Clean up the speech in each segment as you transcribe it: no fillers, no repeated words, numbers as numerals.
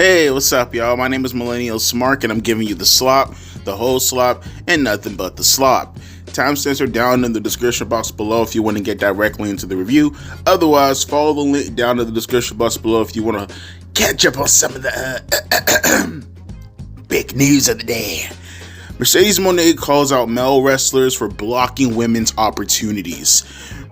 Hey, what's up, y'all? My name is Millennial Smark, and I'm giving you the slop, the whole slop, and nothing but the slop. Timestamps are down in the description box below if you want to get directly into the review. Otherwise, follow the link down in the description box below if you want to catch up on some of the big news of the day. Mercedes Mone calls out male wrestlers for blocking women's opportunities.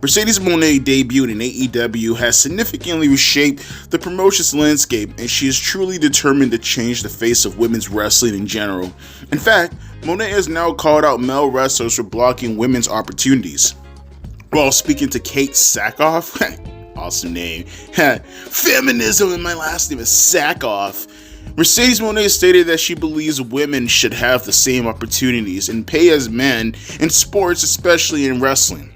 Mercedes Mone debuted in AEW has significantly reshaped the promotion's landscape, and she is truly determined to change the face of women's wrestling in general. In fact, Mone has now called out male wrestlers for blocking women's opportunities. While speaking to Kate Sackhoff, awesome name, feminism and my last name is Sackhoff, Mercedes Mone stated that she believes women should have the same opportunities and pay as men in sports, especially in wrestling.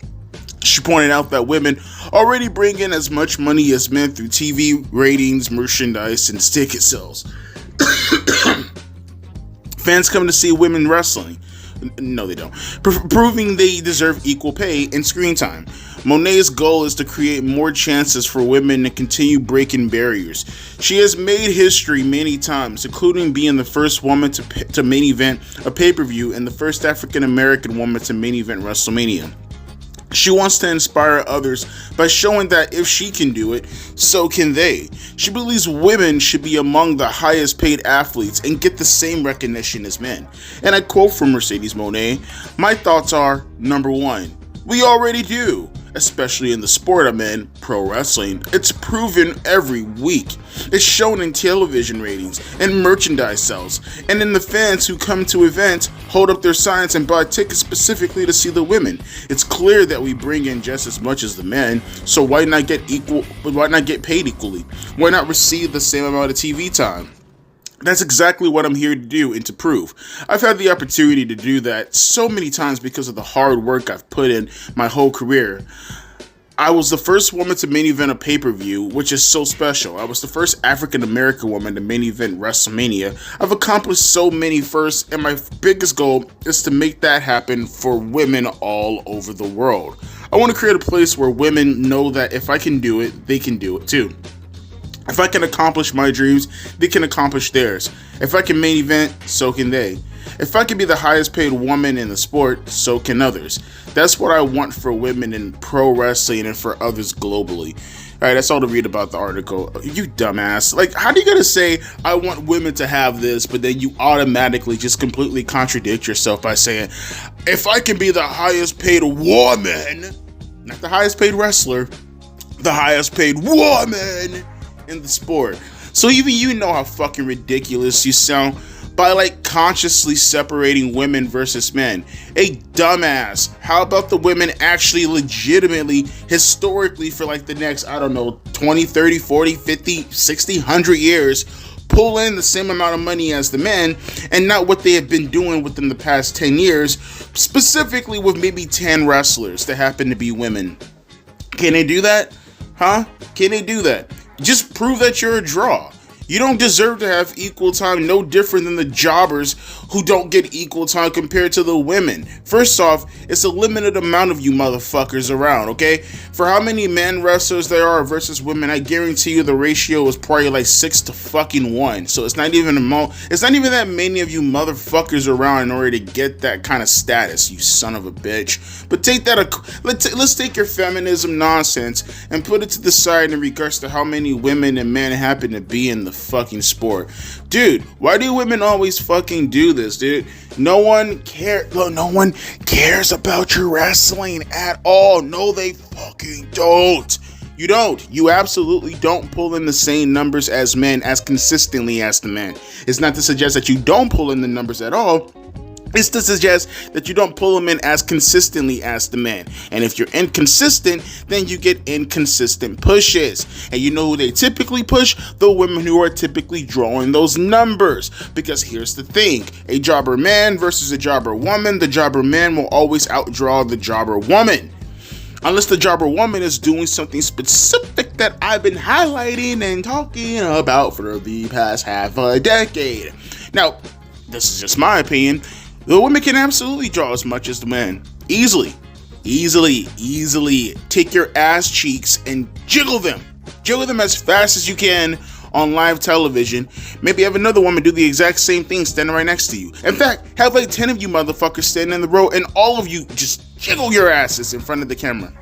She pointed out that women already bring in as much money as men through TV ratings, merchandise, and ticket sales. Fans come to see women wrestling. No, they don't. Proving they deserve equal pay and screen time. Mone's goal is to create more chances for women to continue breaking barriers. She has made history many times, including being the first woman to main event a pay-per-view and the first African American woman to main event WrestleMania. She wants to inspire others by showing that if she can do it, so can they. She believes women should be among the highest paid athletes and get the same recognition as men. And I quote from Mercedes Mone, "My thoughts are, number one, we already do. Especially in the sport I'm in, pro wrestling. It's proven every week. It's shown in television ratings and merchandise sales, and in the fans who come to events, hold up their signs and buy tickets specifically to see the women. It's clear that we bring in just as much as the men, so why not get paid equally? Why not receive the same amount of TV time?" That's exactly what I'm here to do and to prove. I've had the opportunity to do that so many times because of the hard work I've put in my whole career. I was the first woman to main event a pay-per-view, which is so special. I was the first African-American woman to main event WrestleMania. I've accomplished so many firsts, and my biggest goal is to make that happen for women all over the world. I want to create a place where women know that if I can do it, they can do it too. If I can accomplish my dreams, they can accomplish theirs. If I can main event, so can they. If I can be the highest paid woman in the sport, so can others. That's what I want for women in pro wrestling and for others globally. Alright, that's all to read about the article. You dumbass. Like, how do you gotta say, I want women to have this, but then you automatically just completely contradict yourself by saying, if I can be the highest paid woman, not the highest paid wrestler, the highest paid woman in the sport. So even you know how fucking ridiculous you sound by consciously separating women versus men. A dumbass. How about the women actually legitimately, historically for the next, 20, 30, 40, 50, 60, 100 years, pull in the same amount of money as the men, and not what they have been doing within the past 10 years, specifically with maybe 10 wrestlers that happen to be women. Can they do that? Huh? Can they do that? Just prove that you're a draw. You don't deserve to have equal time, no different than the jobbers who don't get equal time compared to the women. First off, it's a limited amount of you motherfuckers around, okay? For how many men wrestlers there are versus women, I guarantee you the ratio is probably 6 to fucking 1. So it's not even that many of you motherfuckers around in order to get that kind of status, you son of a bitch. But let's take your feminism nonsense and put it to the side in regards to how many women and men happen to be in the fucking sport. Dude, why do women always fucking do this, dude? No one cares about your wrestling at all. No, they fucking don't. You don't. You absolutely don't pull in the same numbers as men as consistently as the men. It's not to suggest that you don't pull in the numbers at all. It's to suggest that you don't pull them in as consistently as the men. And if you're inconsistent, then you get inconsistent pushes. And you know who they typically push? The women who are typically drawing those numbers. Because here's the thing. A jobber man versus a jobber woman, the jobber man will always outdraw the jobber woman. Unless the jobber woman is doing something specific that I've been highlighting and talking about for the past half a decade. Now, this is just my opinion. The women can absolutely draw as much as the men. Easily. Take your ass cheeks and jiggle them. Jiggle them as fast as you can on live television, maybe have another woman do the exact same thing standing right next to you. In fact, have like 10 of you motherfuckers standing in the row and all of you just jiggle your asses in front of the camera.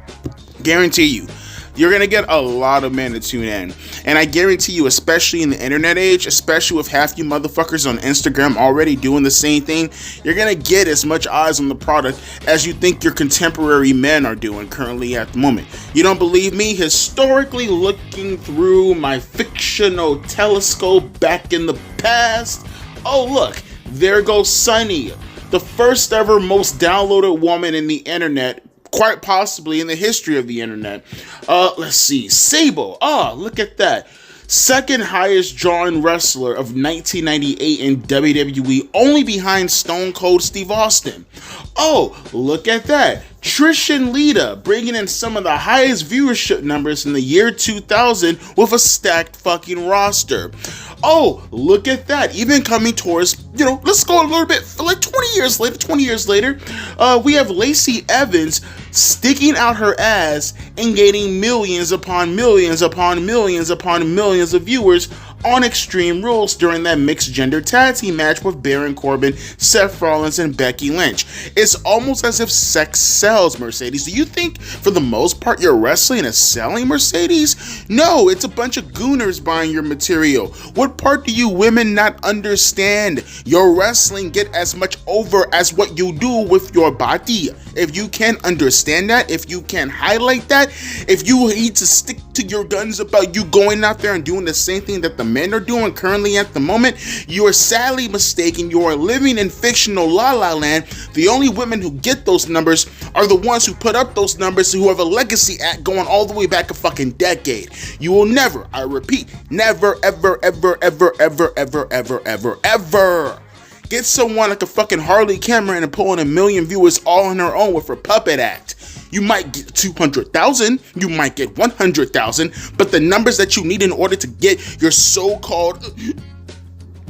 Guarantee you, you're going to get a lot of men to tune in. And I guarantee you, especially in the internet age, especially with half you motherfuckers on Instagram already doing the same thing, you're going to get as much eyes on the product as you think your contemporary men are doing currently at the moment. You don't believe me? Historically looking through my fictional telescope back in the past, oh look, there goes Sunny, the first ever most downloaded woman in the internet, quite possibly in the history of the internet. Let's see. Sable. Look at that. Second highest drawing wrestler of 1998 in WWE, only behind Stone Cold Steve Austin. Oh, look at that. Trish and Lita bringing in some of the highest viewership numbers in the year 2000 with a stacked fucking roster. Oh, look at that. Even coming towards, let's go a little bit, like 20 years later, we have Lacey Evans sticking out her ass and gaining millions upon millions upon millions upon millions of viewers on Extreme Rules during that mixed gender tag team match with Baron Corbin, Seth Rollins, and Becky Lynch. It's almost as if sex sells, Mercedes. Do you think for the most part your wrestling is selling, Mercedes? No, it's a bunch of gooners buying your material. What part do you women not understand? Your wrestling get as much over as what you do with your body. If you can't understand that, if you can't highlight that, if you need to stick to your guns about you going out there and doing the same thing that the men are doing currently at the moment, you are sadly mistaken. You are living in fictional la la land. The only women who get those numbers are the ones who put up those numbers, who have a legacy act going all the way back a fucking decade. You will never, I repeat, never, ever, ever, ever, ever, ever, ever, ever, ever get someone like a fucking Harley Cameron and pull in 1 million viewers all on her own with her puppet act. You might get 200,000, you might get 100,000, but the numbers that you need in order to get your so-called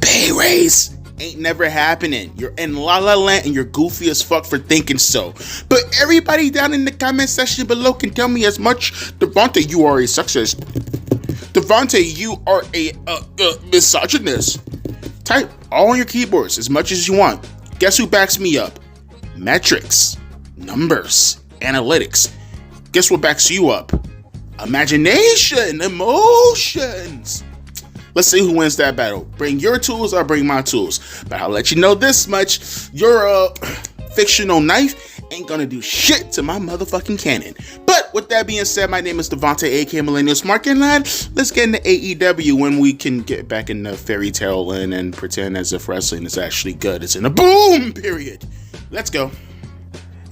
pay raise ain't never happening. You're in la la land and you're goofy as fuck for thinking so. But everybody down in the comment section below can tell me as much. Devontae, you are a sexist. Devontae, you are a misogynist. Type all on your keyboards as much as you want. Guess who backs me up? Metrics, numbers, analytics. Guess what backs you up? Imagination, emotions. Let's see who wins that battle. Bring your tools or bring my tools. But I'll let you know this much. Your fictional knife ain't gonna do shit to my motherfucking cannon. But with that being said, my name is Devontae, aka Millennial Marketing Lad. Let's get into AEW when we can get back in the fairy tale land and pretend as if wrestling is actually good. It's in a boom period. Let's go.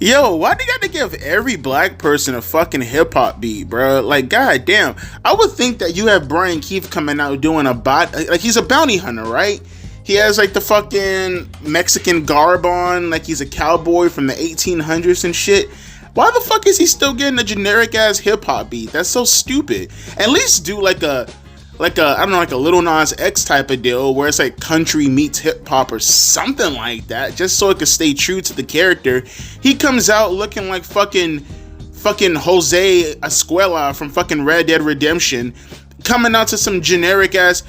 Yo, why do you gotta give every black person a fucking hip-hop beat, bro? Like, goddamn. I would think that you have Brian Keith coming out doing a bot. Like, he's a bounty hunter, right? He has, like, the fucking Mexican garb on, like he's a cowboy from the 1800s and shit. Why the fuck is he still getting a generic-ass hip-hop beat? That's so stupid. At least do, like a I don't know, like a Lil Nas X type of deal where it's like country meets hip hop or something like that, just so it could stay true to the character. He comes out looking like fucking Jose Escuela from fucking Red Dead Redemption, coming out to some generic ass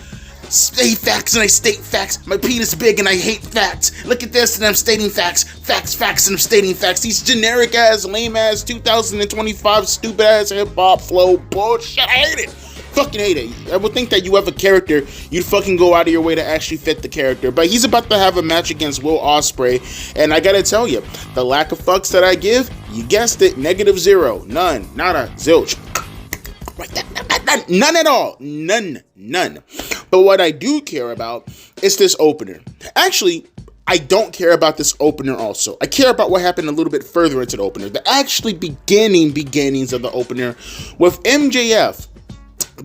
state facts and I state facts. My penis big and I hate facts. Look at this and I'm stating facts. Facts and I'm stating facts. These generic ass, lame ass 2025 stupid ass hip hop flow bullshit. I hate it. Fucking hate it. I would think that you have a character, you'd fucking go out of your way to actually fit the character. But he's about to have a match against Will Ospreay, and I gotta tell you, the lack of fucks that I give, you guessed it, -0, none, nada, zilch. None at all. None. But what I do care about is this opener. Actually, I don't care about this opener also. I care about what happened a little bit further into the opener. The actually beginnings of the opener with MJF.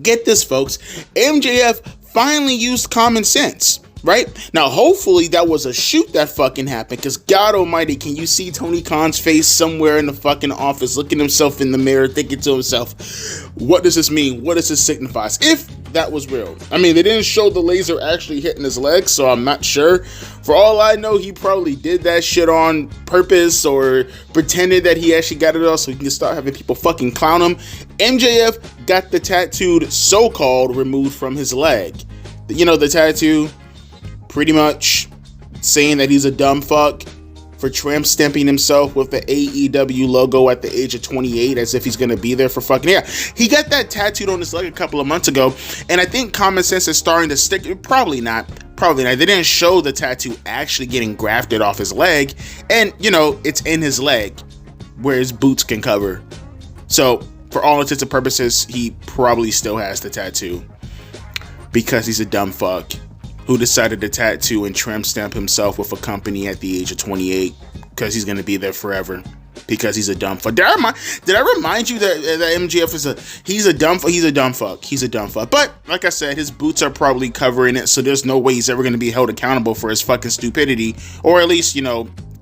Get this, folks. MJF finally used common sense, right? Now, hopefully that was a shoot that fucking happened, because God almighty, can you see Tony Khan's face somewhere in the fucking office, looking himself in the mirror, thinking to himself, what does this mean? What does this signify? If that was real. I mean, they didn't show the laser actually hitting his leg, so I'm not sure. For all I know, he probably did that shit on purpose or pretended that he actually got it off so he can start having people fucking clown him. MJF got the tattooed so-called removed from his leg. The tattoo pretty much saying that he's a dumb fuck for tramp stamping himself with the AEW logo at the age of 28 as if he's gonna be there for fucking he got that tattooed on his leg a couple of months ago, and I think common sense is starting to stick. Probably not. They didn't show the tattoo actually getting grafted off his leg, and it's in his leg where his boots can cover. So for all intents and purposes, he probably still has the tattoo because he's a dumb fuck who decided to tattoo and tramp stamp himself with a company at the age of 28 because he's going to be there forever because he's a dumb fuck. Did I remind you that MJF he's a dumb fuck. But like I said, his boots are probably covering it, so there's no way he's ever going to be held accountable for his fucking stupidity, or at least,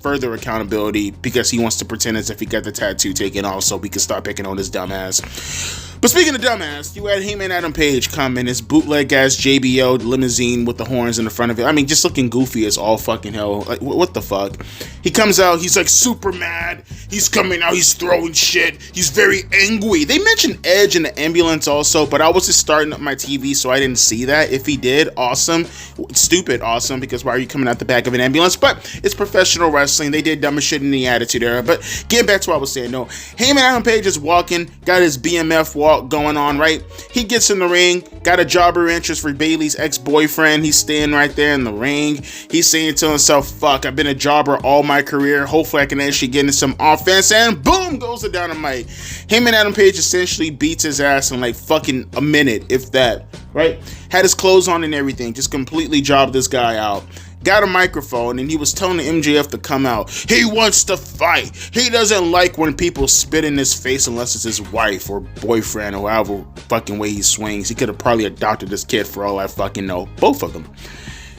further accountability, because he wants to pretend as if he got the tattoo taken off so we can start picking on his dumb ass. But speaking of dumbass, you had Heyman Adam Page come in his bootleg ass JBL limousine with the horns in the front of it. I mean, just looking goofy as all fucking hell. Like, what the fuck? He comes out, he's like super mad. He's coming out, he's throwing shit. He's very angry. They mentioned Edge in the ambulance also, but I was just starting up my TV, so I didn't see that. If he did, awesome. Stupid awesome, because why are you coming out the back of an ambulance? But it's professional wrestling. They did dumber shit in the Attitude Era. But getting back to what I was saying, no. Heyman Adam Page is walking, got his BMF walk going on, right? He gets in the ring, got a jobber interest for Bayley's ex-boyfriend. He's standing right there in the ring. He's saying to himself, fuck, I've been a jobber all my career. Hopefully I can actually get into some offense, and boom goes the Dynamite. Heyman Adam Page essentially beats his ass in like fucking a minute, if that, right? Had his clothes on and everything, just completely jobbed this guy out. Got a microphone, and he was telling the MJF to come out. He wants to fight. He doesn't like when people spit in his face unless it's his wife or boyfriend or however fucking way he swings. He could have probably adopted this kid for all I fucking know. Both of them.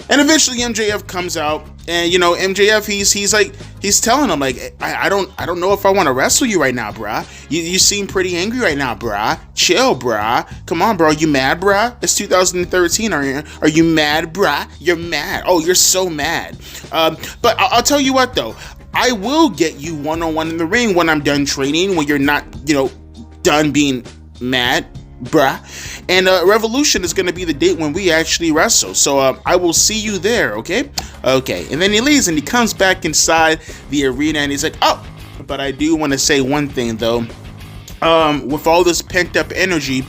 And eventually MJF comes out, and MJF he's telling him like, I don't know if I want to wrestle you right now, brah. You seem pretty angry right now, brah. Chill, brah. Come on, bro. You mad, brah? It's 2013. Are you mad, brah? You're mad. Oh, you're so mad. But I'll tell you what though, I will get you one-on-one in the ring when I'm done training, when you're not done being mad, bruh. And Revolution is going to be the date when we actually wrestle. So I will see you there, okay? Okay. And then he leaves and he comes back inside the arena and he's like, oh, but I do want to say one thing though. With all this pent up energy,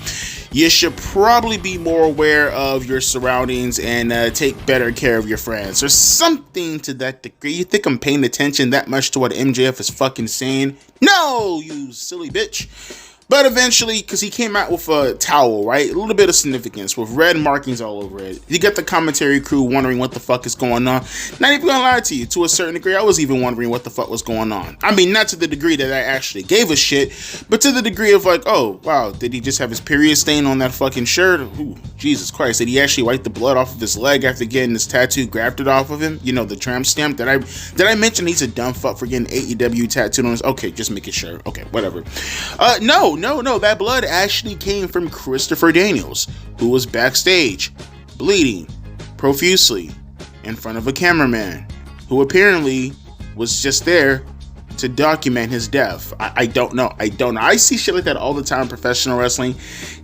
you should probably be more aware of your surroundings and take better care of your friends, or something to that degree. You think I'm paying attention that much to what MJF is fucking saying? No, you silly bitch. But eventually, because he came out with a towel, right? A little bit of significance with red markings all over it. You get the commentary crew wondering what the fuck is going on. Not even gonna lie to you, to a certain degree, I was even wondering what the fuck was going on. I mean, not to the degree that I actually gave a shit, but to the degree of like, oh, wow, did he just have his period stain on that fucking shirt? Ooh, Jesus Christ, did he actually wipe the blood off of his leg after getting this tattoo grafted off of him? The tramp stamp. Did I mention he's a dumb fuck for getting AEW tattooed on his? Okay, just make it sure. Okay, whatever. No, that blood actually came from Christopher Daniels, who was backstage, bleeding profusely in front of a cameraman, who apparently was just there to document his death. I don't know. I see shit like that all the time in professional wrestling.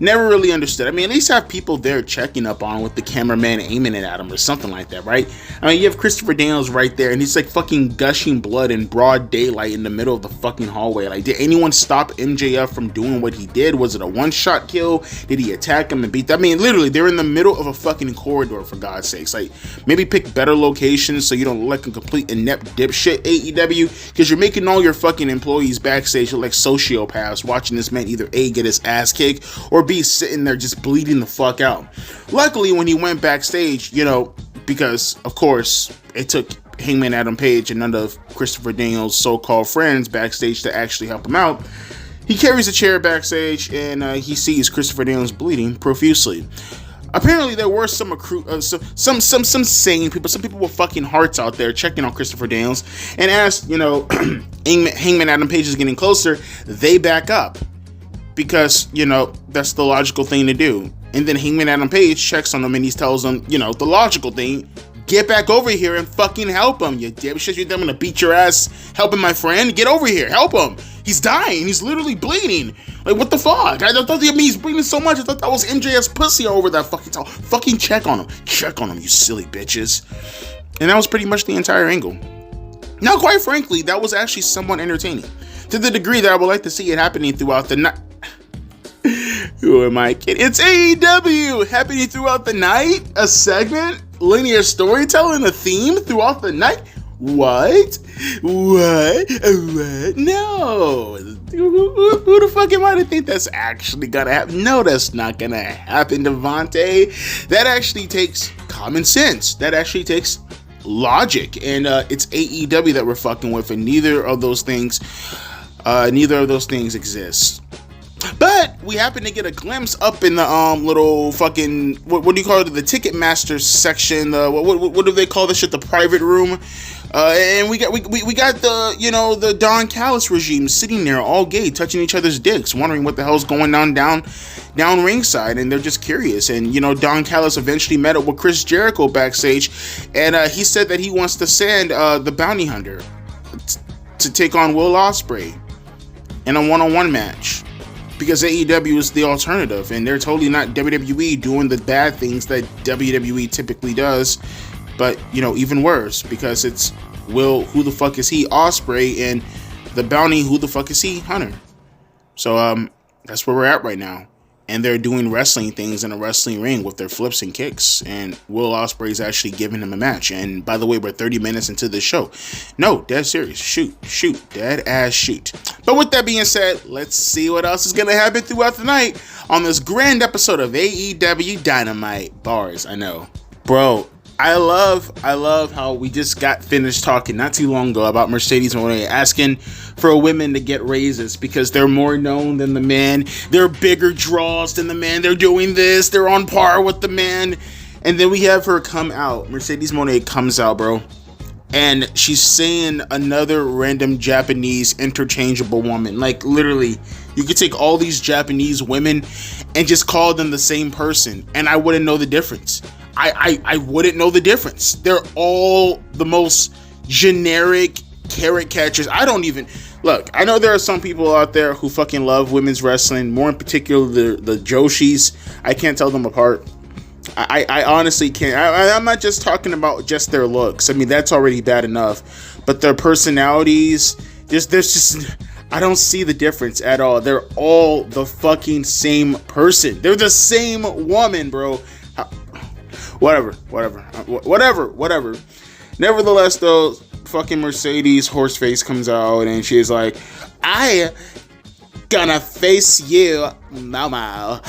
Never really understood. I mean, at least have people there checking up on with the cameraman aiming it at him or something like that, right? I mean, you have Christopher Daniels right there, and he's like fucking gushing blood in broad daylight in the middle of the fucking hallway. Like, did anyone stop MJF from doing what he did? Was it a one-shot kill? Did he attack him and beat them? I mean, literally, they're in the middle of a fucking corridor, for God's sakes. Like, maybe pick better locations so you don't look like a complete inept dipshit, AEW, because you're making all your fucking employees backstage look like sociopaths watching this man either A, get his ass kicked, or B, sitting there just bleeding the fuck out. Luckily, when he went backstage, because of course it took Hangman Adam Page and none of Christopher Daniels' so-called friends backstage to actually help him out, he carries a chair backstage and he sees Christopher Daniels bleeding profusely. Apparently, there were some sane people, some people with fucking hearts out there checking on Christopher Daniels, and as Hangman Adam Page is getting closer, they back up because that's the logical thing to do. And then Hangman Adam Page checks on him and he tells him, the logical thing, get back over here and fucking help him, you dipshit. You think I'm gonna beat your ass helping my friend? Get over here, help him. He's dying. He's literally bleeding. Like, what the fuck? I thought he's bleeding so much. I thought that was MJF's pussy over that fucking time. Fucking check on him. Check on him, you silly bitches. And that was pretty much the entire angle. Now, quite frankly, that was actually somewhat entertaining. To the degree that I would like to see it happening throughout the night. Who am I kidding? It's AEW happening throughout the night. A segment, linear storytelling, a theme throughout the night. What? No. Who the fuck am I to think that's actually gonna happen? No, that's not gonna happen, Devontae. That actually takes common sense. That actually takes logic. And it's AEW that we're fucking with, and neither of those things exist. But we happen to get a glimpse up in the little fucking what do you call it? The Ticketmaster section. What do they call this shit? The private room. And we got the the Don Callis regime sitting there all gay, touching each other's dicks, wondering what the hell's going on down ringside, and they're just curious. And Don Callis eventually met up with Chris Jericho backstage, and he said that he wants to send the Bounty Hunter to take on Will Ospreay in a one-on-one match. Because AEW is the alternative, and they're totally not WWE doing the bad things that WWE typically does, but even worse, because it's Will, who the fuck is he, Ospreay, and the Bounty, who the fuck is he, Hunter. So that's where we're at right now, and they're doing wrestling things in a wrestling ring with their flips and kicks, and Will Ospreay is actually giving him a match. And by the way, we're 30 minutes into this show. No, dead serious. Shoot, dead ass shoot. But with that being said, let's see what else is gonna happen throughout the night on this grand episode of AEW Dynamite. Bars, I know, bro. I love how we just got finished talking not too long ago about Mercedes Mone asking for women to get raises because they're more known than the man. They're bigger draws than the man. They're doing this. They're on par with the man. And then we have her come out. Mercedes Mone comes out, bro. And she's saying another random Japanese interchangeable woman. Like, literally, you could take all these Japanese women and just call them the same person, and I wouldn't know the difference. I wouldn't know the difference. They're all the most generic carrot catchers. I don't even... Look, I know there are some people out there who fucking love women's wrestling, more in particular the Joshis. I can't tell them apart. I honestly can't. I'm not just talking about just their looks. I mean, that's already bad enough. But their personalities, there's just... I don't see the difference at all. They're all the fucking same person. They're the same woman, bro. Whatever. Nevertheless, though, fucking Mercedes Horseface comes out and she's like, I gonna face you, Momo,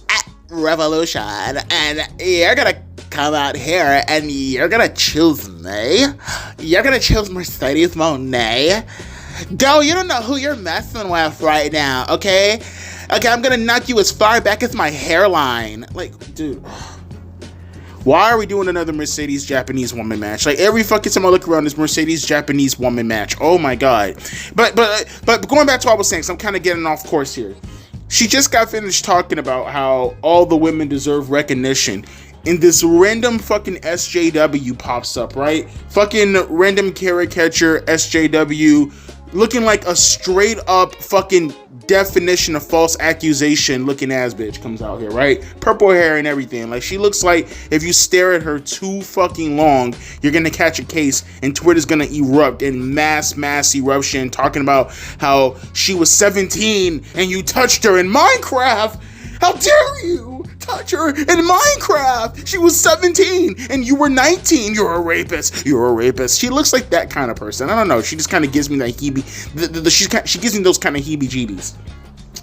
at Revolution, and you're gonna come out here and you're gonna choose me. You're gonna choose Mercedes Mone. Go, you don't know who you're messing with right now, okay? Okay, I'm gonna knock you as far back as my hairline. Like, dude... Why are we doing another Mercedes Japanese woman match? Like, every fucking time I look around, this Mercedes Japanese woman match. Oh my god. But going back to what I was saying, so I'm kind of getting off course here. She just got finished talking about how all the women deserve recognition. And this random fucking SJW pops up, right? Fucking random caricature SJW looking like a straight up fucking definition of false accusation looking ass bitch comes out here, right? Purple hair and everything. Like, she looks like if you stare at her too fucking long, you're gonna catch a case and Twitter's gonna erupt in mass eruption talking about how she was 17 and you touched her in Minecraft. How dare you touch her in Minecraft? She was 17 and you were 19. You're a rapist. She looks like that kind of person. I don't know. She just kind of gives me that she gives me those kind of heebie-jeebies.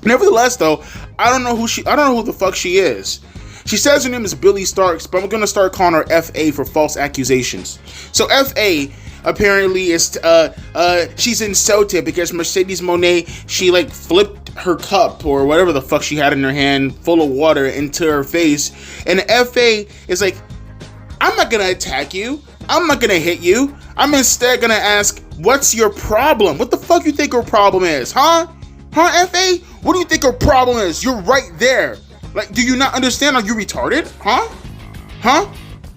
Nevertheless, though, I don't know who the fuck she is. She says her name is Billy Starks, but I'm gonna start calling her FA for false accusations. So FA apparently is she's insulted because Mercedes Mone, she like flipped her cup or whatever the fuck she had in her hand full of water into her face, and FA is like, I'm not gonna attack you, I'm not gonna hit you, I'm instead gonna ask, what's your problem? What the fuck you think her problem is, huh FA? What do you think her problem is? You're right there. Like, do you not understand? Are you retarded? Huh?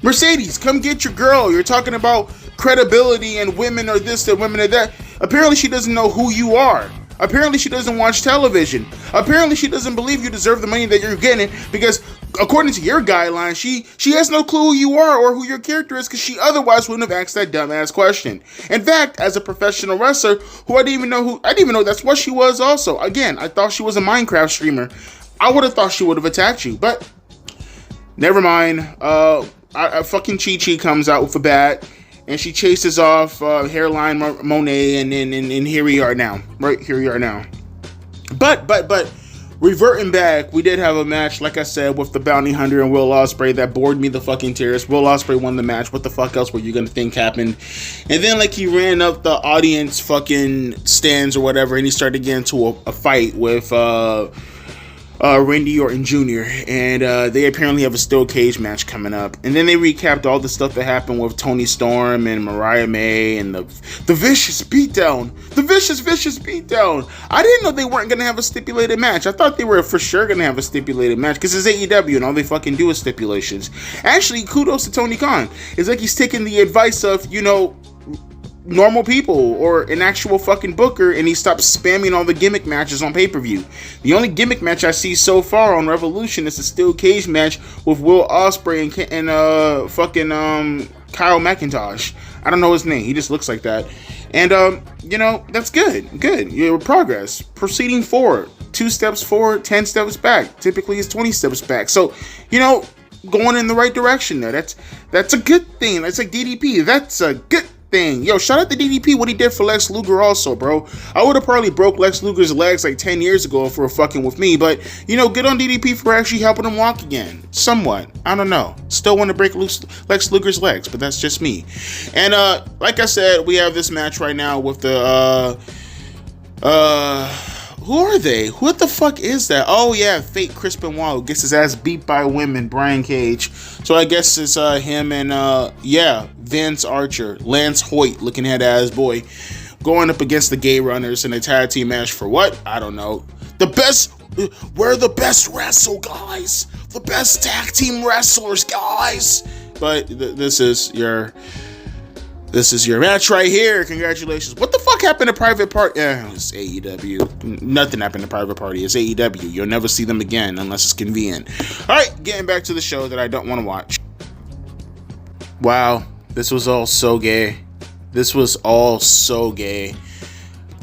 Mercedes, come get your girl. You're talking about credibility and women are this and women are that. Apparently she doesn't know who you are. Apparently she doesn't watch television. Apparently she doesn't believe you deserve the money that you're getting because according to your guidelines, she has no clue who you are or who your character is because she otherwise wouldn't have asked that dumbass question. In fact, as a professional wrestler who I didn't even know that's what she was also. Again, I thought she was a Minecraft streamer. I would have thought she would have attacked you, but never mind. Fucking Chi-Chi comes out with a bat. And she chases off Hairline Monet, and here we are now. Right, here we are now. But, reverting back, we did have a match, like I said, with the Bounty Hunter and Will Ospreay that bored me the fucking tears. Will Ospreay won the match. What the fuck else were you gonna think happened? And then, like, he ran up the audience fucking stands or whatever, and he started getting into a fight with Randy Orton Jr. And they apparently have a steel cage match coming up. And then they recapped all the stuff that happened with Toni Storm and Mariah May and the vicious beatdown. The vicious beatdown. I didn't know they weren't going to have a stipulated match. I thought they were for sure going to have a stipulated match because it's AEW and all they fucking do is stipulations. Actually, kudos to Tony Khan. It's like he's taking the advice of, normal people or an actual fucking booker, and he stopped spamming all the gimmick matches on pay-per-view. The only gimmick match I see so far on Revolution is a steel cage match with Will Ospreay and fucking Kyle McIntosh. I don't know his name. He just looks like that. And that's good. Progress. Proceeding forward. 2 steps forward, 10 steps back. Typically it's 20 steps back. So, going in the right direction there. That's a good thing. That's like DDP. That's a good thing. Yo, shout out to DDP, what he did for Lex Luger also, bro. I would have probably broke Lex Luger's legs like 10 years ago if we were fucking with me, but, good on DDP for actually helping him walk again. Somewhat. I don't know. Still want to break Lex Luger's legs, but that's just me. And, like I said, we have this match right now with the, who are they? What the fuck is that? Oh, yeah, fake Chris Benoit, who gets his ass beat by women, Brian Cage. So I guess it's him and, Vance Archer, Lance Hoyt, looking at as boy, going up against the Gay Runners in a tag team match for what? I don't know. We're the best wrestle, guys. The best tag team wrestlers, guys. But this is your match right here. Congratulations. What the fuck happened to Private Party? It's AEW. Nothing happened to Private Party. It's AEW. You'll never see them again unless it's convenient. Alright, getting back to the show that I don't want to watch. Wow, this was all so gay.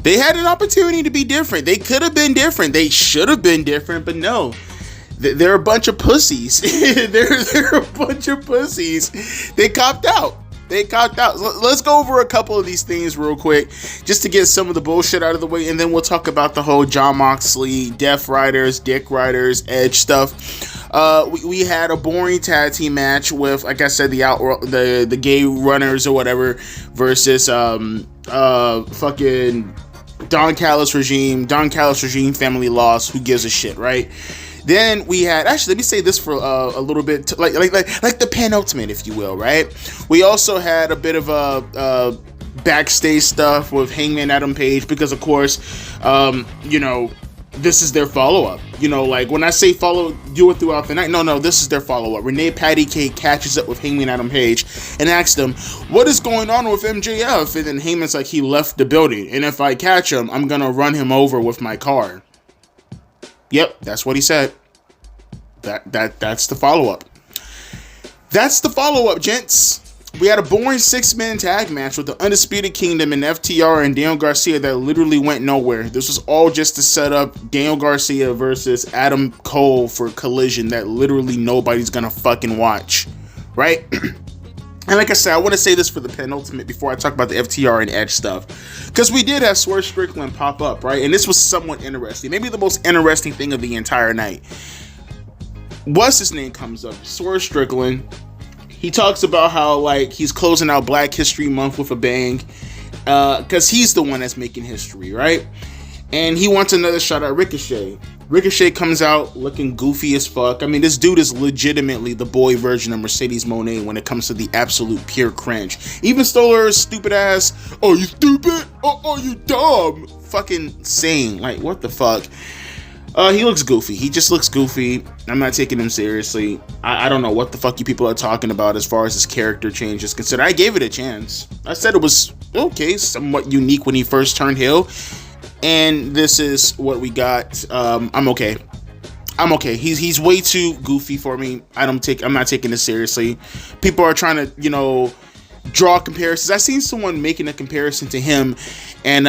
They had an opportunity to be different. They could have been different. They should have been different, but no. They're a bunch of pussies. They're a bunch of pussies. They copped out. Let's go over a couple of these things real quick, just to get some of the bullshit out of the way, and then we'll talk about the whole Jon Moxley, Death Riders, Dick Riders, Edge stuff. We had a boring tag team match with, like I said, the Gay Runners or whatever versus fucking Don Callis regime family loss. Who gives a shit, right? Then we had, actually, let me say this for a little bit, like the penultimate, if you will, right? We also had a bit of a backstage stuff with Hangman Adam Page because, of course, this is their follow-up. Like when I say do it throughout the night, no, this is their follow-up. Renee Patty Cake catches up with Hangman Adam Page and asks them, what is going on with MJF? And then Heyman's like, he left the building, and if I catch him, I'm gonna run him over with my car. Yep, that's what he said. That's the follow-up. That's the follow-up, gents. We had a boring 6-man tag match with the Undisputed Kingdom and FTR and Daniel Garcia that literally went nowhere. This was all just to set up Daniel Garcia versus Adam Cole for Collision that literally nobody's gonna fucking watch, right? And like I said, I want to say this for the penultimate before I talk about the FTR and Edge stuff. Because we did have Swerve Strickland pop up, right? And this was somewhat interesting. Maybe the most interesting thing of the entire night. What's his name comes up? Swerve Strickland. He talks about how, like, he's closing out Black History Month with a bang. Because he's the one that's making history, right? And he wants another shot at Ricochet. Ricochet comes out looking goofy as fuck. I mean, this dude is legitimately the boy version of Mercedes Mone when it comes to the absolute pure cringe. Even Stoler's stupid ass, oh, you stupid? Oh, you dumb? Fucking saying, like, what the fuck? He looks goofy. He just looks goofy. I'm not taking him seriously. I don't know what the fuck you people are talking about as far as his character change is concerned. I gave it a chance. I said it was okay, somewhat unique when he first turned heel. And this is what we got. I'm okay. He's way too goofy for me. I'm not taking this seriously. People are trying to, draw comparisons. I seen someone making a comparison to him and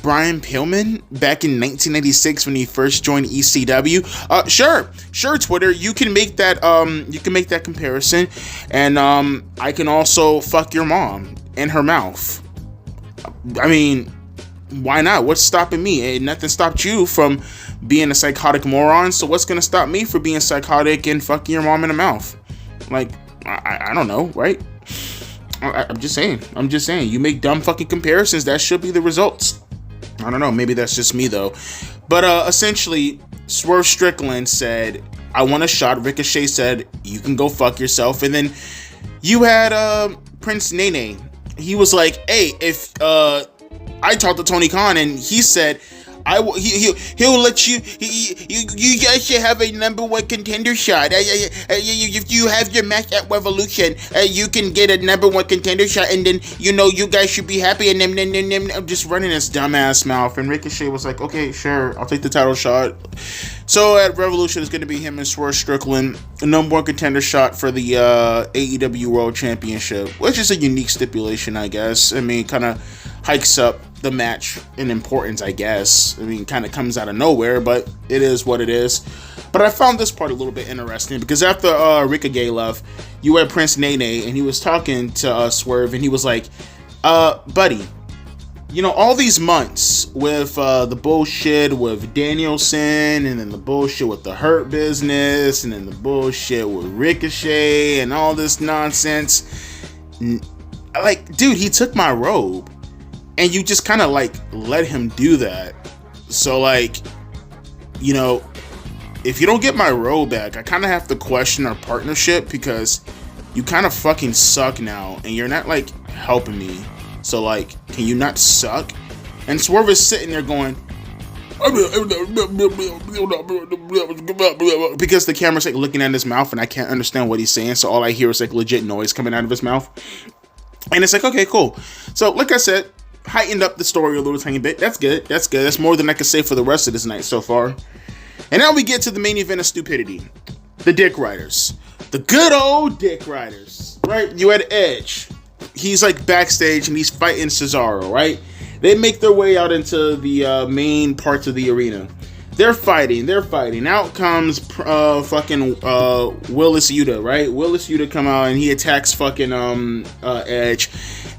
Brian Pillman back in 1996 when he first joined ECW. Sure, Twitter, you can make that comparison, and I can also fuck your mom in her mouth. I mean, why not? What's stopping me? Ain't nothing stopped you from being a psychotic moron, so what's gonna stop me from being psychotic and fucking your mom in the mouth? Like, I don't know, right? I'm just saying. You make dumb fucking comparisons, that should be the results. I don't know. Maybe that's just me, though. But essentially, Swerve Strickland said, I want a shot. Ricochet said, you can go fuck yourself. And then you had Prince Nene. He was like, hey, if I talked to Tony Khan, and he said, he'll let you guys should have a number one contender shot. If you have your match at Revolution, you can get a number one contender shot, and then you guys should be happy. And then I'm just running his dumbass mouth. And Ricochet was like, okay, sure, I'll take the title shot. So at Revolution, it's going to be him and Swerve Strickland, a number one contender shot for the AEW World Championship, which is a unique stipulation, I guess. I mean, kind of hikes up the match in importance, I guess. I mean, kind of comes out of nowhere, but it is what it is. But I found this part a little bit interesting because after Rika Gay left, you had Prince Nene, and he was talking to Swerve, and he was like, buddy, all these months with the bullshit with Danielson, and then the bullshit with the Hurt Business, and then the bullshit with Ricochet, and all this nonsense. Like, dude, he took my robe. And you just kind of let him do that. So if you don't get my role back, I kind of have to question our partnership because you kind of fucking suck now and you're not helping me. So can you not suck? And Swerve is sitting there going, because the camera's looking at his mouth and I can't understand what he's saying. So all I hear is legit noise coming out of his mouth. And it's okay, cool. So like I said, heightened up the story a little tiny bit. That's good. That's more than I can say for the rest of this night so far. And now we get to the main event of stupidity. The Dick Riders. The good old Dick Riders. Right? You had Edge. He's backstage and he's fighting Cesaro, right? They make their way out into the main parts of the arena. They're fighting. Out comes fucking Willis Yuta, right? Willis Yuta come out and he attacks fucking Edge.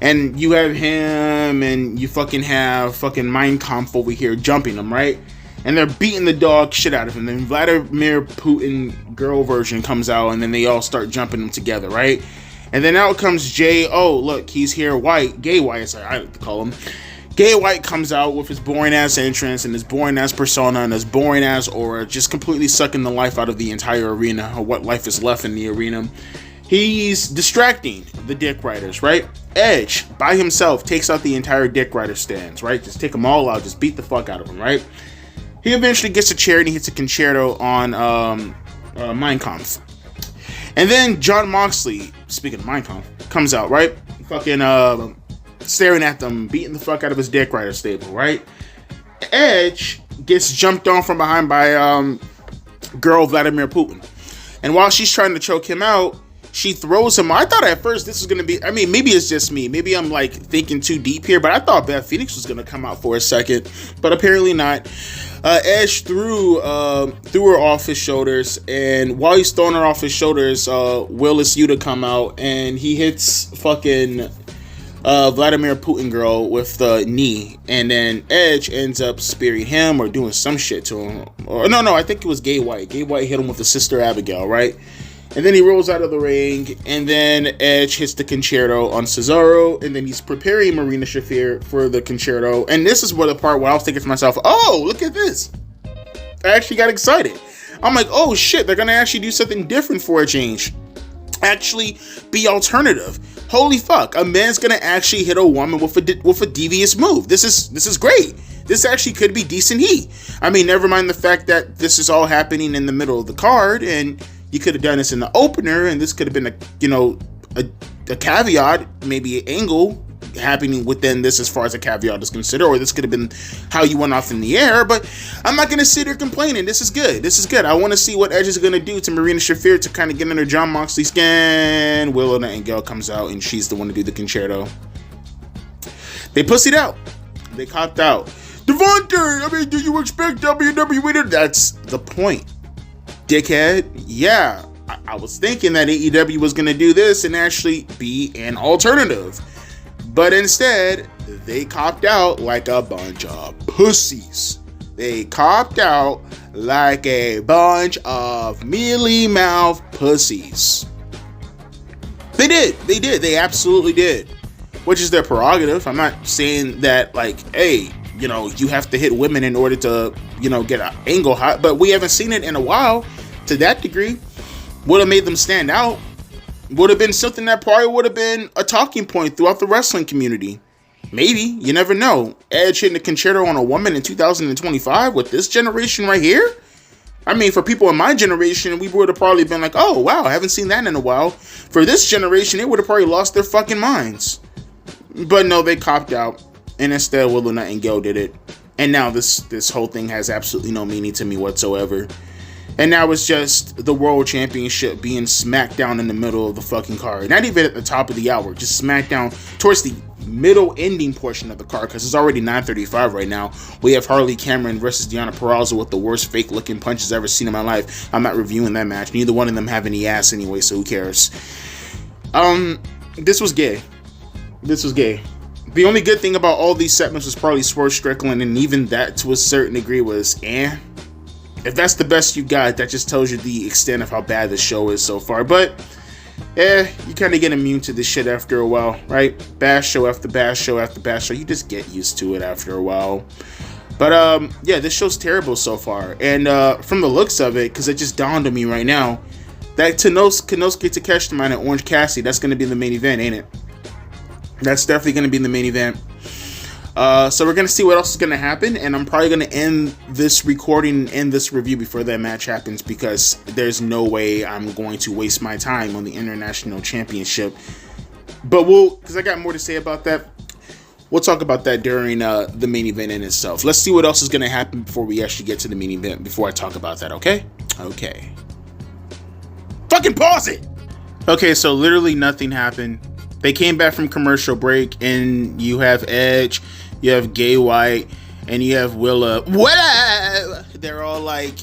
And you have him and you fucking have fucking Mein Kampf over here jumping him, right? And they're beating the dog shit out of him. Then Vladimir Putin girl version comes out and then they all start jumping them together, right? And then out comes Jay. Oh, look, he's here. Gay White, as I like to call him. Gay White comes out with his boring ass entrance and his boring ass persona and his boring ass aura, just completely sucking the life out of the entire arena, or what life is left in the arena. He's distracting the Dick Riders, right? Edge, by himself, takes out the entire Dick Rider stands, right? Just take them all out, just beat the fuck out of them, right? He eventually gets a chair and he hits a concerto on Mein Kampf. And then Jon Moxley, speaking of Mein Kampf, comes out, right? Fucking staring at them, beating the fuck out of his Dick Rider stable, right? Edge gets jumped on from behind by girl Vladimir Putin. And while she's trying to choke him out, she throws him. I thought at first this was going to be, I mean, maybe it's just me. Maybe I'm thinking too deep here, but I thought Beth Phoenix was going to come out for a second, but apparently not. Edge threw her off his shoulders, and while he's throwing her off his shoulders, Willis Yuta come out, and he hits fucking Vladimir Putin girl with the knee, and then Edge ends up spearing him or doing some shit to him. Or no, I think it was Gay White. Gay White hit him with the Sister Abigail, right? And then he rolls out of the ring, and then Edge hits the concerto on Cesaro, and then he's preparing Marina Shafir for the concerto. And this is where the part where I was thinking to myself, oh, look at this. I actually got excited. I'm like, oh shit, they're gonna actually do something different for a change. Actually be alternative. Holy fuck, a man's gonna actually hit a woman with a devious move. This is great. this actually could be decent heat. I mean, never mind the fact that this is all happening in the middle of the card, and you could have done this in the opener, and this could have been a caveat, maybe an angle happening within this as far as a caveat is considered, or this could have been how you went off in the air. But I'm not going to sit here complaining. This is good. I want to see what Edge is going to do to Marina Shafir to kind of get under Jon Moxley's skin. Willow Nightingale comes out, and she's the one to do the concerto. They pussied out. They copped out. Devontae, I mean, do you expect WWE to... That's the point, dickhead. Yeah, I was thinking that AEW was going to do this and actually be an alternative. But instead, they copped out like a bunch of pussies. They copped out like a bunch of mealy-mouthed pussies. They did. They absolutely did. Which is their prerogative. I'm not saying that, like, hey, you have to hit women in order to, get an angle hot. But we haven't seen it in a while to that degree. Would have made them stand out. Would have been something that probably would have been a talking point throughout the wrestling community. Maybe. You never know. Edge hitting the concerto on a woman in 2025 with this generation right here? I mean, for people in my generation, we would have probably been like, oh, wow, I haven't seen that in a while. For this generation, they would have probably lost their fucking minds. But no, they copped out. And instead, Willow Nightingale did it. And now this whole thing has absolutely no meaning to me whatsoever. And now it's just the World Championship being smacked down in the middle of the fucking card. Not even at the top of the hour. Just smacked down towards the middle ending portion of the card. Because it's already 9:35 right now. We have Harley Cameron versus Deonna Purrazzo with the worst fake looking punches I've ever seen in my life. I'm not reviewing that match. Neither one of them have any ass anyway, so who cares? This was gay. The only good thing about all these segments was probably Swerve Strickland. And even that to a certain degree was If that's the best you got, that just tells you the extent of how bad the show is so far. But, you kind of get immune to this shit after a while, right? Bash show after bash show after bash show. You just get used to it after a while. But, yeah, this show's terrible so far. And from the looks of it, because it just dawned on me right now, that Konosuke Takeshita and Orange Cassidy, that's going to be the main event, ain't it? That's definitely going to be the main event. So we're going to see what else is going to happen, and I'm probably going to end this recording and end this review before that match happens, because there's no way I'm going to waste my time on the International Championship. But because I got more to say about that, we'll talk about that during the main event in itself. Let's see what else is going to happen before we actually get to the main event, before I talk about that, okay? Okay. Fucking pause it! Okay, so literally nothing happened. They came back from commercial break, and you have Edge, you have Gay White, and you have Willa. Willa! They're all like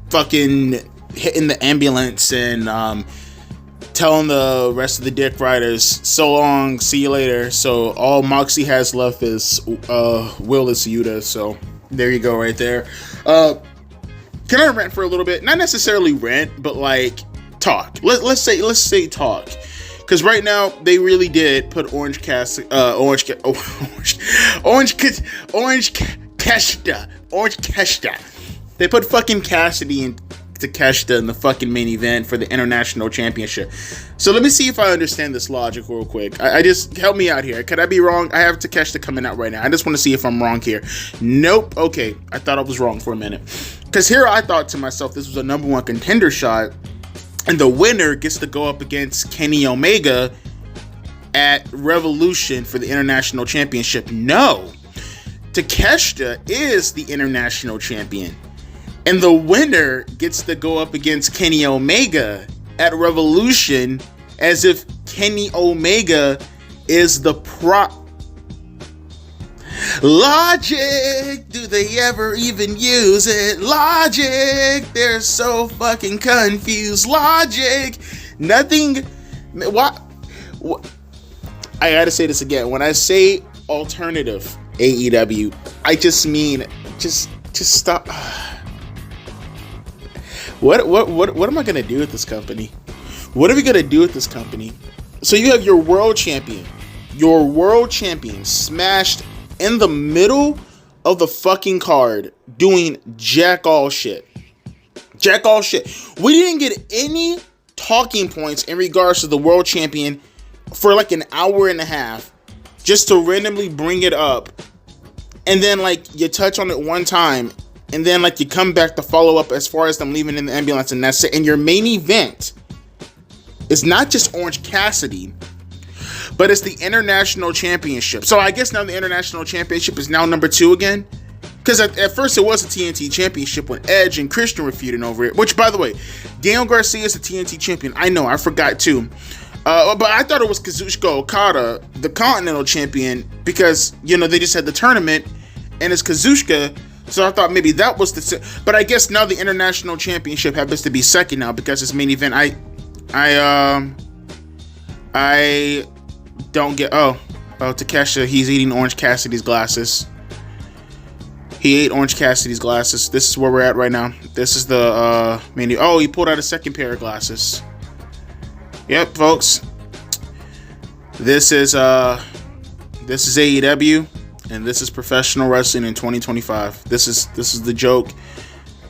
fucking hitting the ambulance and telling the rest of the Dick Riders, so long, see you later. So all Moxie has left is Willis Yuta. So there you go, right there. Can I rant for a little bit? Not necessarily rant, but like talk. Let's say talk. Because right now, they really did put Orange Cassidy. They put fucking Cassidy and Takeshita in the fucking main event for the International Championship. So let me see if I understand this logic real quick. I just, help me out here. Could I be wrong? I have Takeshita coming out right now. I just want to see if I'm wrong here. Nope. Okay. I thought I was wrong for a minute. Because here I thought to myself, this was a number one contender shot. And the winner gets to go up against Kenny Omega at Revolution for the International Championship. No. Takeshita is the International Champion. And the winner gets to go up against Kenny Omega at Revolution as if Kenny Omega is the Logic, do they ever even use it? Logic, they're so fucking confused. Logic, nothing. What? I gotta say this again. When I say alternative AEW, I just mean just stop. What am I gonna do with this company? What are we gonna do with this company? So you have your world champion smashed in the middle of the fucking card doing jack all shit. We didn't get any talking points in regards to the world champion for like an hour and a half, just to randomly bring it up and then like you touch on it one time, and then like you come back to follow up as far as them leaving in the ambulance, and that's it. And your main event is not just Orange Cassidy, but it's the International Championship. So I guess now the International Championship is now number 2 again. Because at first it was a TNT Championship when Edge and Christian were feuding over it. Which, by the way, Daniel Garcia is the TNT Champion. I know, I forgot too. But I thought it was Kazuchika Okada, the Continental Champion, because, you know, they just had the tournament, and it's Kazuchika. So I thought maybe that was the... But I guess now the International Championship happens to be second now because it's main event. I don't get... Oh, Takesha, he's eating Orange Cassidy's glasses. He ate Orange Cassidy's glasses. This is where we're at right now. This is the main... Oh, he pulled out a second pair of glasses. Yep, folks. This is AEW, and this is professional wrestling in 2025. This is the joke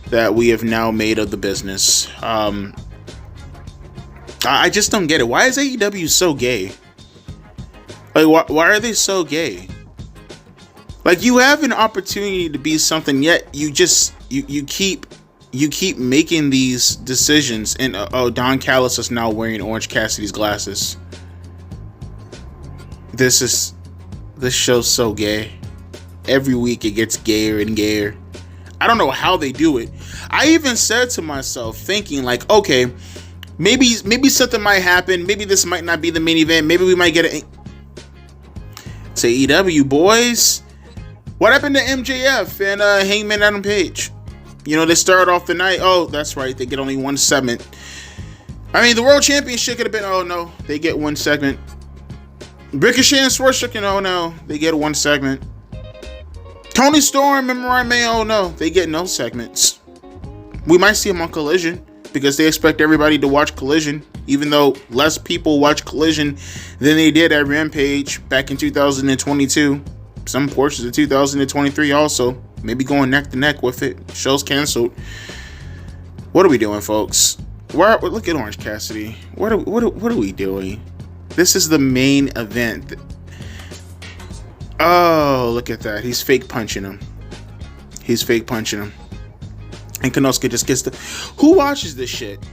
that we have now made of the business. I just don't get it. Why is AEW so gay? Like, why are they so gay? Like, you have an opportunity to be something, yet you keep making these decisions. And Don Callis is now wearing Orange Cassidy's glasses. This show's so gay. Every week it gets gayer and gayer. I don't know how they do it. I even said to myself, thinking like, okay, maybe something might happen. Maybe this might not be the main event. Maybe we might get it. It's AEW, boys. What happened to MJF and Hangman Adam Page? You know, they started off the night. Oh, that's right. They get only one segment. I mean, the World Championship could have been, oh no, they get one segment. Ricochet and Swerve, oh no, they get one segment. Tony Storm and Mariah May, oh no, they get no segments. We might see them on Collision because they expect everybody to watch Collision, even though less people watch Collision than they did at Rampage back in 2022. Some portions of 2023 also. Maybe going neck to neck with it. Show's canceled. What are we doing, folks? Look at Orange Cassidy. What are we doing? This is the main event. Oh, look at that. He's fake punching him. And Konosuke just gets the... Who watches this shit?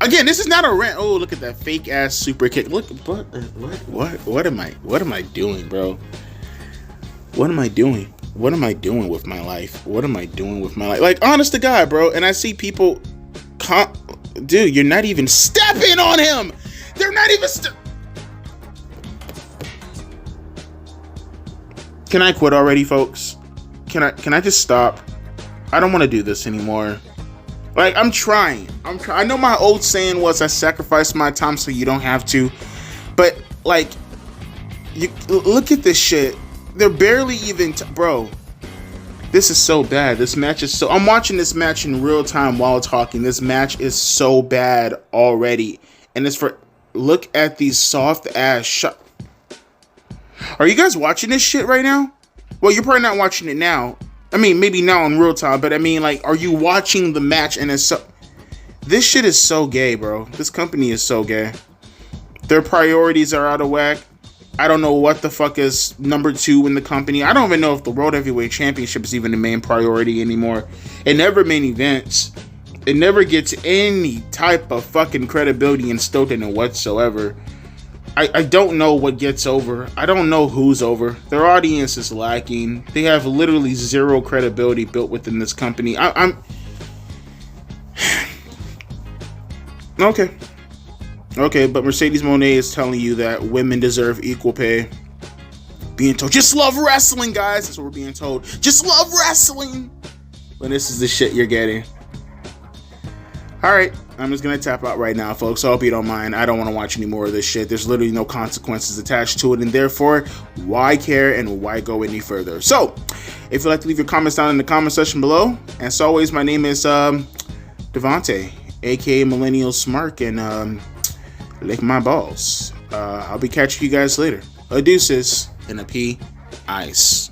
Again, this is not a rant. Oh, look at that fake ass super kick. Look, what am I doing, bro? What am I doing? What am I doing with my life? Like, honest to God, bro. And I see people... Dude, you're not even stepping on him! They're not even... Can I quit already, folks? Can I just stop? I don't want to do this anymore. Like, I'm trying. I know my old saying was, I sacrifice my time so you don't have to. But, like, you look at this shit. They're barely even... Bro, this is so bad. This match is so... I'm watching this match in real time while talking. This match is so bad already. And it's for... Look at these soft-ass shots. Are you guys watching this shit right now? Well, you're probably not watching it now. I mean, maybe now in real time. But, I mean, like, are you watching the match? And it's so... This shit is so gay, bro. This company is so gay. Their priorities are out of whack. I don't know what the fuck is number 2 in the company. I don't even know if the World Heavyweight Championship is even the main priority anymore. It never main events. It never gets any type of fucking credibility instilled in it whatsoever. I don't know what gets over. I don't know who's over. Their audience is lacking. They have literally zero credibility built within this company. I'm... Okay, but Mercedes Mone is telling you that women deserve equal pay. Being told, just love wrestling, guys. That's what we're being told. Just love wrestling. But this is the shit you're getting. Alright, I'm just going to tap out right now, folks. I hope you don't mind. I don't want to watch any more of this shit. There's literally no consequences attached to it. And therefore, why care and why go any further? So, if you'd like to leave your comments down in the comment section below. As always, my name is Devontae, aka Millennial Smark, and lick my balls. I'll be catching you guys later. A deuces and a pea ice.